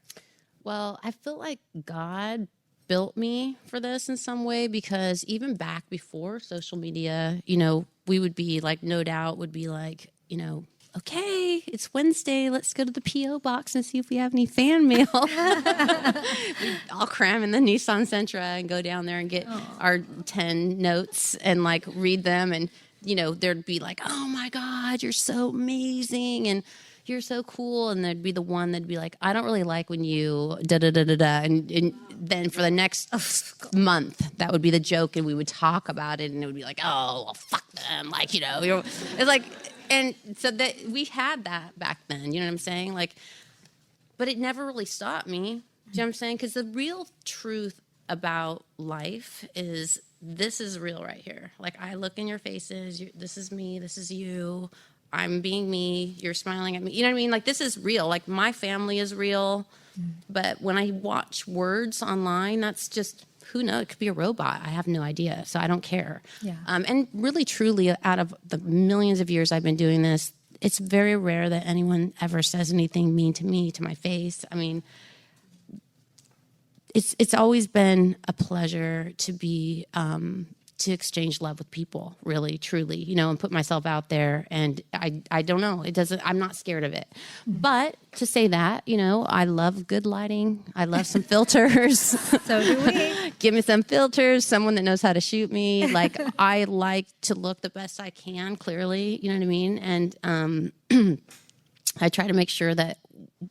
Speaker 1: Well, I feel like God built me for this in some way, because even back before social media, we would be like, No Doubt would be like, okay, it's Wednesday. Let's go to the P.O. box and see if we have any fan mail. We'd all cram in the Nissan Sentra and go down there and get our 10 notes and like read them. And, there'd be like, oh my God, you're so amazing. And you're so cool. And there'd be the one that'd be like, I don't really like when you da-da-da-da-da. And then for the next month, that would be the joke. And we would talk about it. And it would be like, oh, well, fuck them. Like, it's like... And so that we had that back then, you know what I'm saying? Like, but it never really stopped me. Do you know what I'm saying? Because the real truth about life is this is real right here. Like, I look in your faces. This is me. This is you. I'm being me. You're smiling at me. You know what I mean? Like, this is real. Like, my family is real. But when I watch words online, that's just... Who knows? It could be a robot. I have no idea. So I don't care.
Speaker 7: Yeah.
Speaker 1: And really, truly, out of the millions of years I've been doing this, it's very rare that anyone ever says anything mean to me, to my face. I mean, it's always been a pleasure to be to exchange love with people, really, truly, and put myself out there. And I don't know. I'm not scared of it. But to say that, I love good lighting. I love some filters.
Speaker 7: So do we.
Speaker 1: Give me some filters, someone that knows how to shoot me. Like, I like to look the best I can, clearly, you know what I mean? And I try to make sure that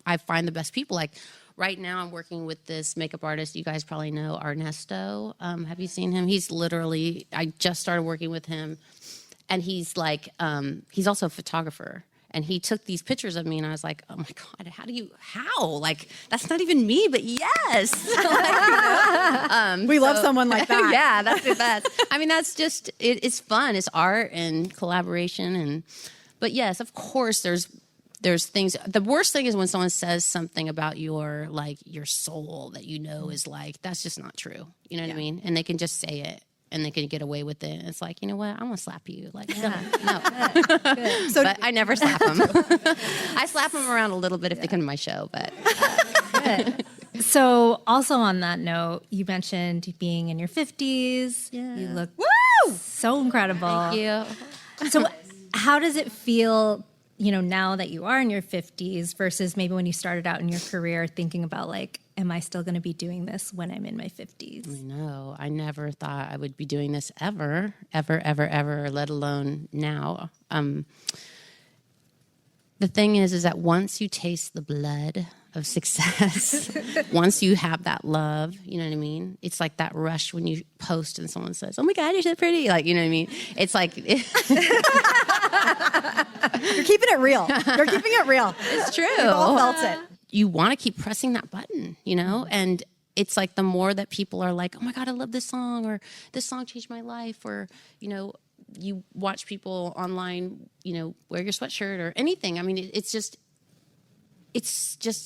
Speaker 1: I find the best people. Like, right now I'm working with this makeup artist you guys probably know, Ernesto. Have you seen him? He's literally, I just started working with him. And he's like, he's also a photographer. And he took these pictures of me, and I was like, oh my God, how? Like, that's not even me, but yes.
Speaker 6: We love someone like that.
Speaker 1: Yeah, that's the best. I mean, that's just, it's fun. It's art and collaboration. But yes, of course, there's things. The worst thing is when someone says something about your soul that is like, that's just not true. You know what I mean? And they can just say it. And they can get away with it. And it's like, you know what? I'm going to slap you. Like, no.
Speaker 6: So,
Speaker 1: but I never slap them. I slap them around a little bit if they come to my show. But
Speaker 7: Good. So also on that note, you mentioned being in your 50s.
Speaker 1: Yeah.
Speaker 7: You look so incredible.
Speaker 1: Thank you.
Speaker 7: So how does it feel, now that you are in your 50s versus maybe when you started out in your career thinking about like, am I still going to be doing this when I'm in my 50s?
Speaker 1: I know. I never thought I would be doing this ever, let alone now. The thing is that once you taste the blood of success, once you have that love, you know what I mean? It's like that rush when you post and someone says, oh my God, you're so pretty. Like, you know what I mean? It's like...
Speaker 6: You're keeping it real. You're keeping it real.
Speaker 1: It's true.
Speaker 6: We've all felt it.
Speaker 1: You want to keep pressing that button, and it's like the more that people are like, oh my God, I love this song, or this song changed my life, or, you watch people online, wear your sweatshirt or anything. I mean, it's just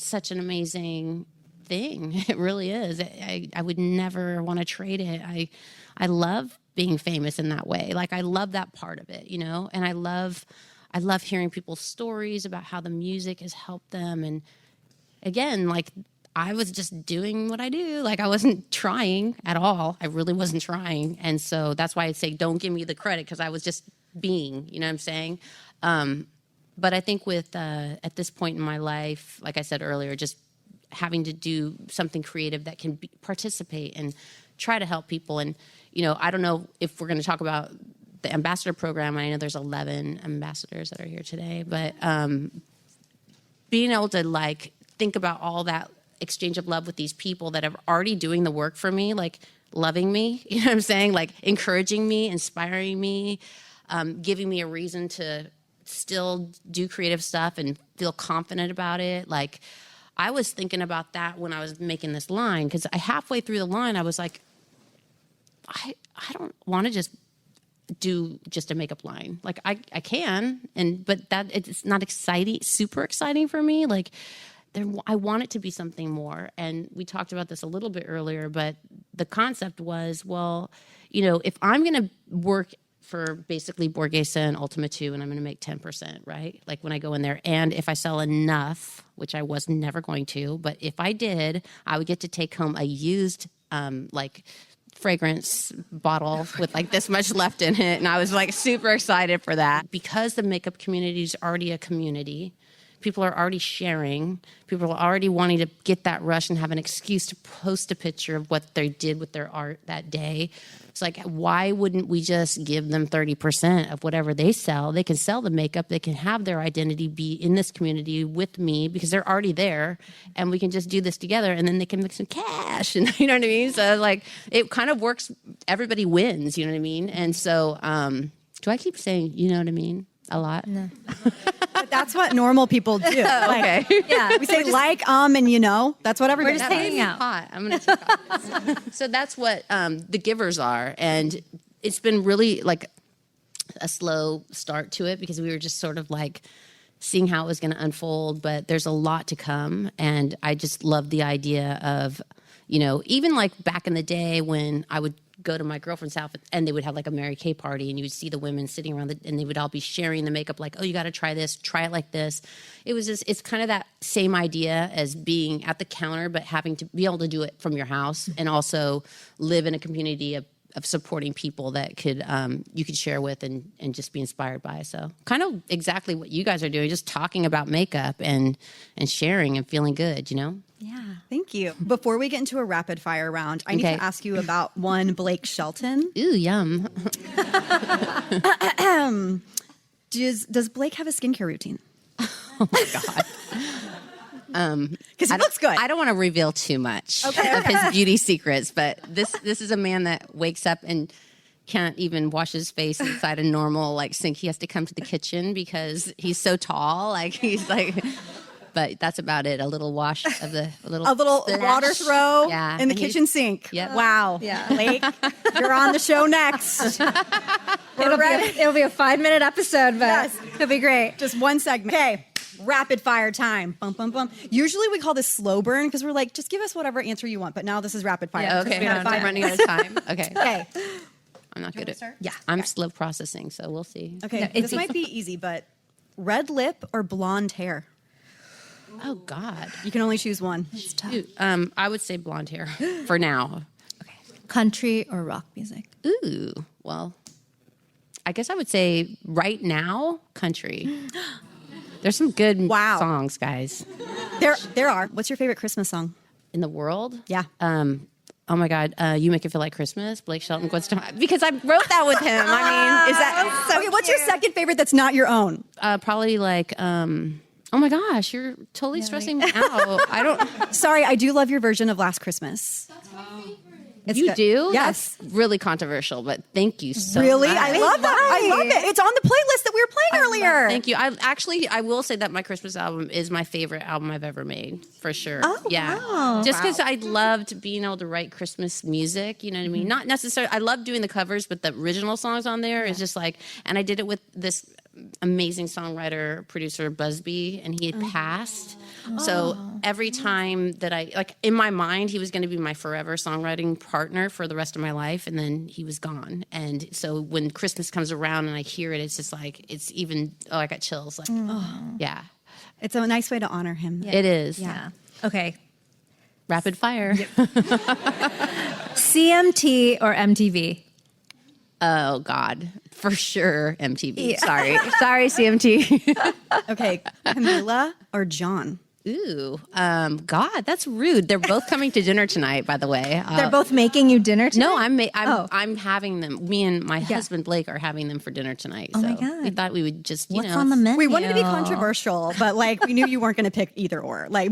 Speaker 1: such an amazing thing. It really is. I would never want to trade it. I love being famous in that way. Like, I love that part of it, and I love hearing people's stories about how the music has helped them. And again, like, I was just doing what I do. Like, I wasn't trying at all. I really wasn't trying. And so that's why I'd say, don't give me the credit, because I was just being, you know what I'm saying? But I think with, at this point in my life, like I said earlier, just having to do something creative that can participate and try to help people. And, I don't know if we're going to talk about the ambassador program. I know there's 11 ambassadors that are here today, but being able to like think about all that exchange of love with these people that are already doing the work for me, like loving me, you know what I'm saying? Like encouraging me, inspiring me, giving me a reason to still do creative stuff and feel confident about it. Like, I was thinking about that when I was making this line, because halfway through the line, I was like, I don't want to just do just a makeup line. Like, I can, but that it's not exciting, super exciting for me. Like, I want it to be something more. And we talked about this a little bit earlier, but the concept was, well, if I'm going to work for basically Borghese and Ultima 2, and I'm going to make 10%, right? Like when I go in there. And if I sell enough, which I was never going to, but if I did, I would get to take home a used, like, fragrance bottle with like this much left in it. And I was like super excited for that. Because the makeup community is already a community, people are already sharing. People are already wanting to get that rush and have an excuse to post a picture of what they did with their art that day. It's like, why wouldn't we just give them 30% of whatever they sell? They can sell the makeup. They can have their identity be in this community with me because they're already there, and we can just do this together, and then they can make some cash. And you know what I mean? So like, it kind of works. Everybody wins. You know what I mean? And so, do I keep saying, you know what I mean? A lot? No.
Speaker 6: But that's what normal people do.
Speaker 1: Okay.
Speaker 6: Yeah. We say and you know. That's what everybody
Speaker 7: We're just
Speaker 6: does.
Speaker 7: hanging out.
Speaker 1: Hot. I'm going to take off. So that's what the givers are. And it's been really like a slow start to it because we were just sort of like seeing how it was going to unfold. But there's a lot to come. And I just love the idea of, you know, even like back in the day when I would go to my girlfriend's house and they would have like a Mary Kay party and you would see the women sitting around and they would all be sharing the makeup like, oh, you got to try this, try it like this. It was just, it's kind of that same idea as being at the counter, but having to be able to do it from your house and also live in a community of supporting people that could you could share with and just be inspired by. So kind of exactly what you guys are doing, just talking about makeup and sharing and feeling good, you know?
Speaker 6: Yeah. Thank you. Before we get into a rapid fire round, I need to ask you about one Blake Shelton.
Speaker 1: Ooh, yum.
Speaker 6: Does Blake have a skincare routine?
Speaker 1: Oh my God.
Speaker 6: Because he looks good.
Speaker 1: I don't want to reveal too much of his beauty secrets, but this is a man that wakes up and can't even wash his face inside a normal like sink. He has to come to the kitchen because he's so tall. Like he's like, but that's about it. A little wash of a little splash.
Speaker 6: Water throw in the
Speaker 1: and
Speaker 6: kitchen sink.
Speaker 1: Yep.
Speaker 6: Wow.
Speaker 7: Yeah.
Speaker 6: Blake, you're on the show next.
Speaker 7: It'll be a 5-minute episode, but it'll be great.
Speaker 6: Just one segment. Okay. Rapid fire time. Bum, bum, bum. Usually we call this slow burn because we're like, just give us whatever answer you want. But now this is rapid fire.
Speaker 1: Yeah, okay. I'm running out of time. Okay.
Speaker 6: Okay.
Speaker 1: I'm not good at
Speaker 6: start?
Speaker 1: Yeah. I'm slow processing, so we'll see.
Speaker 6: Okay.
Speaker 7: No,
Speaker 6: This might be easy, but red lip or blonde hair?
Speaker 1: Oh God.
Speaker 6: You can only choose one.
Speaker 1: Dude, I would say blonde hair for now.
Speaker 7: Country or rock music?
Speaker 1: Ooh. Well, I guess I would say right now, country. There's some good songs, guys.
Speaker 6: There are. What's your favorite Christmas song?
Speaker 1: In the world?
Speaker 6: Yeah.
Speaker 1: Oh my God, You Make It Feel Like Christmas, Blake Shelton, Gwen Stefani. Because I wrote that with him. I mean, is that
Speaker 6: so? Okay, what's your second favorite that's not your own?
Speaker 1: probably like, oh my gosh, you're totally stressing me out. I don't.
Speaker 6: Sorry, I do love your version of Last Christmas. It's
Speaker 1: You
Speaker 6: good.
Speaker 1: do?
Speaker 6: Yes.
Speaker 1: That's really controversial, but thank you so
Speaker 6: Really?
Speaker 1: much.
Speaker 6: I love that. I love it. It's on the playlist that we were playing earlier.
Speaker 1: Thank you. I will say that my Christmas album is my favorite album I've ever made, for sure.
Speaker 6: Oh,
Speaker 1: yeah.
Speaker 6: wow.
Speaker 1: Just because I loved being able to write Christmas music, you know what I mean? Not necessarily, I love doing the covers, but the original songs on there is just like, and I did it with this amazing songwriter, producer, Busby, and he had passed. So every time that like in my mind, he was going to be my forever songwriting partner for the rest of my life, and then he was gone. And so when Christmas comes around and I hear it, it's just like, it's even, I got chills. Like, yeah.
Speaker 6: It's a nice way to honor him.
Speaker 1: It is.
Speaker 7: Yeah. Okay.
Speaker 1: Rapid fire.
Speaker 7: CMT or MTV?
Speaker 1: Oh, God. For sure, MTV. Sorry, CMT.
Speaker 6: Okay, Camila or John?
Speaker 1: Ooh, God, that's rude. They're both coming to dinner tonight, by the way.
Speaker 7: They're both making you dinner tonight?
Speaker 1: No, I'm having them. Me and my husband Blake are having them for dinner tonight.
Speaker 7: Oh
Speaker 1: so
Speaker 7: my God.
Speaker 1: we thought we would just,
Speaker 7: What's on the menu?
Speaker 6: We wanted to be controversial, but like we knew you weren't going to pick either or. Like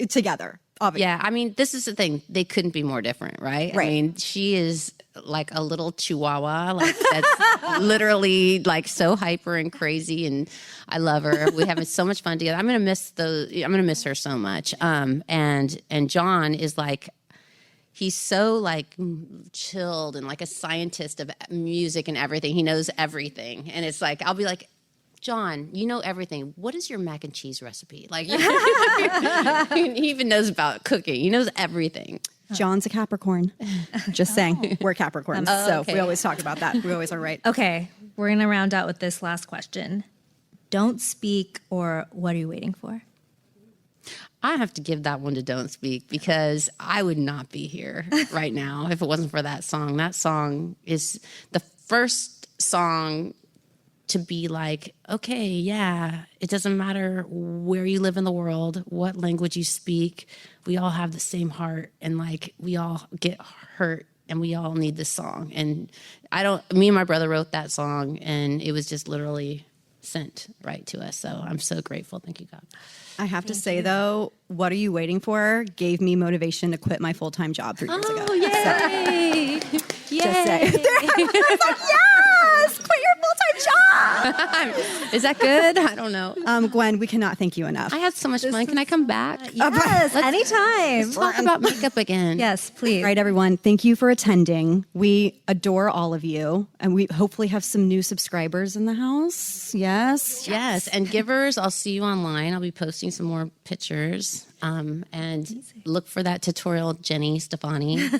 Speaker 6: together, obviously.
Speaker 1: Yeah, I mean, this is the thing. They couldn't be more different, right? I mean, she is like a little chihuahua, like that's literally like so hyper and crazy, and I love her. We have so much fun together. I'm gonna miss her so much. And John is like, he's so like chilled and like a scientist of music and everything. He knows everything, and it's like I'll be like, John, you know everything. What is your mac and cheese recipe? Like, he even knows about cooking. He knows everything.
Speaker 6: John's a Capricorn. Just saying. We're Capricorns. So we always talk about that. We always are right.
Speaker 7: Okay, we're going to round out with this last question. Don't speak, or what are you waiting for?
Speaker 1: I have to give that one to Don't Speak, because I would not be here right now if it wasn't for that song. That song is the first song to be like, okay, yeah, it doesn't matter where you live in the world, what language you speak, we all have the same heart, and like we all get hurt and we all need this song. And me and my brother wrote that song, and it was just literally sent right to us. So I'm so grateful. Thank you, God.
Speaker 6: I have to say, though, What Are You Waiting For gave me motivation to quit my full-time job 3 years ago.
Speaker 1: Oh, yay! Yay!
Speaker 6: Just say. Yes! Quit your full-time job!
Speaker 1: Is that good? I don't know.
Speaker 6: Gwen, we cannot thank you enough.
Speaker 1: I had so much fun. Can I come back?
Speaker 7: Yes, anytime.
Speaker 1: Let's talk about makeup again.
Speaker 7: Yes, please.
Speaker 6: All right, everyone. Thank you for attending. We adore all of you, and we hopefully have some new subscribers in the house. Yes.
Speaker 1: Yes. And givers, I'll see you online. I'll be posting some more pictures. And look for that tutorial, Gwen Stefani.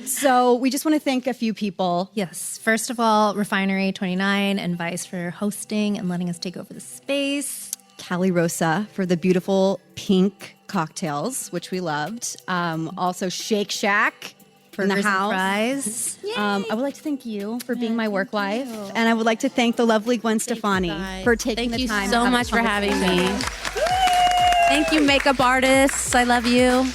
Speaker 6: So we just want to thank a few people.
Speaker 7: Yes. First of all, Refinery 29 and Vice for hosting and letting us take over the space.
Speaker 6: Cali Rosa for the beautiful pink cocktails, which we loved. Also Shake Shack in the house.
Speaker 7: Fries.
Speaker 6: I would like to thank you for being my work wife. And I would like to thank the lovely Gwen Stefani for taking the time.
Speaker 1: Thank you so much for having me. Thank you, makeup artists. I love you.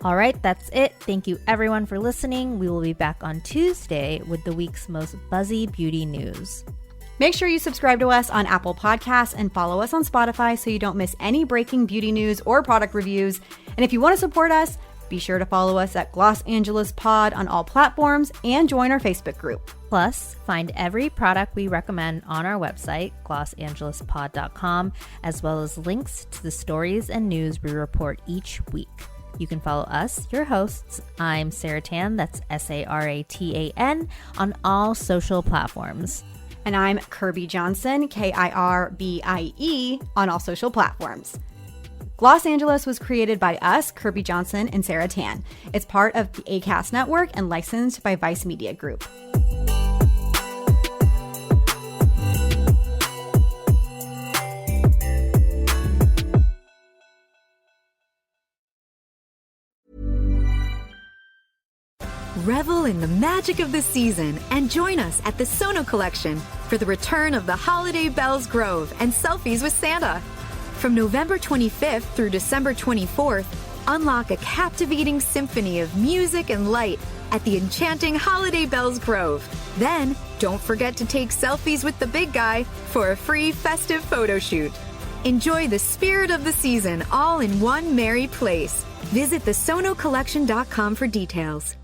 Speaker 2: All right, that's it. Thank you everyone for listening. We will be back on Tuesday with the week's most buzzy beauty news.
Speaker 3: Make sure you subscribe to us on Apple Podcasts and follow us on Spotify so you don't miss any breaking beauty news or product reviews. And if you want to support us, be sure to follow us at GlossAngeles Pod on all platforms and join our Facebook group.
Speaker 2: Plus, find every product we recommend on our website, GlossAngelesPod.com, as well as links to the stories and news we report each week. You can follow us, your hosts. I'm Sarah Tan, that's Saratan, on all social platforms.
Speaker 3: And I'm Kirby Johnson, Kirbie, on all social platforms. Gloss Angeles was created by us, Kirby Johnson and Sarah Tan. It's part of the ACAST network and licensed by Vice Media Group.
Speaker 4: Revel in the magic of the season and join us at the Sono Collection for the return of the Holiday Bells Grove and Selfies with Santa. From November 25th through December 24th, unlock a captivating symphony of music and light at the enchanting Holiday Bells Grove. Then, don't forget to take selfies with the big guy for a free festive photo shoot. Enjoy the spirit of the season all in one merry place. Visit thesonocollection.com for details.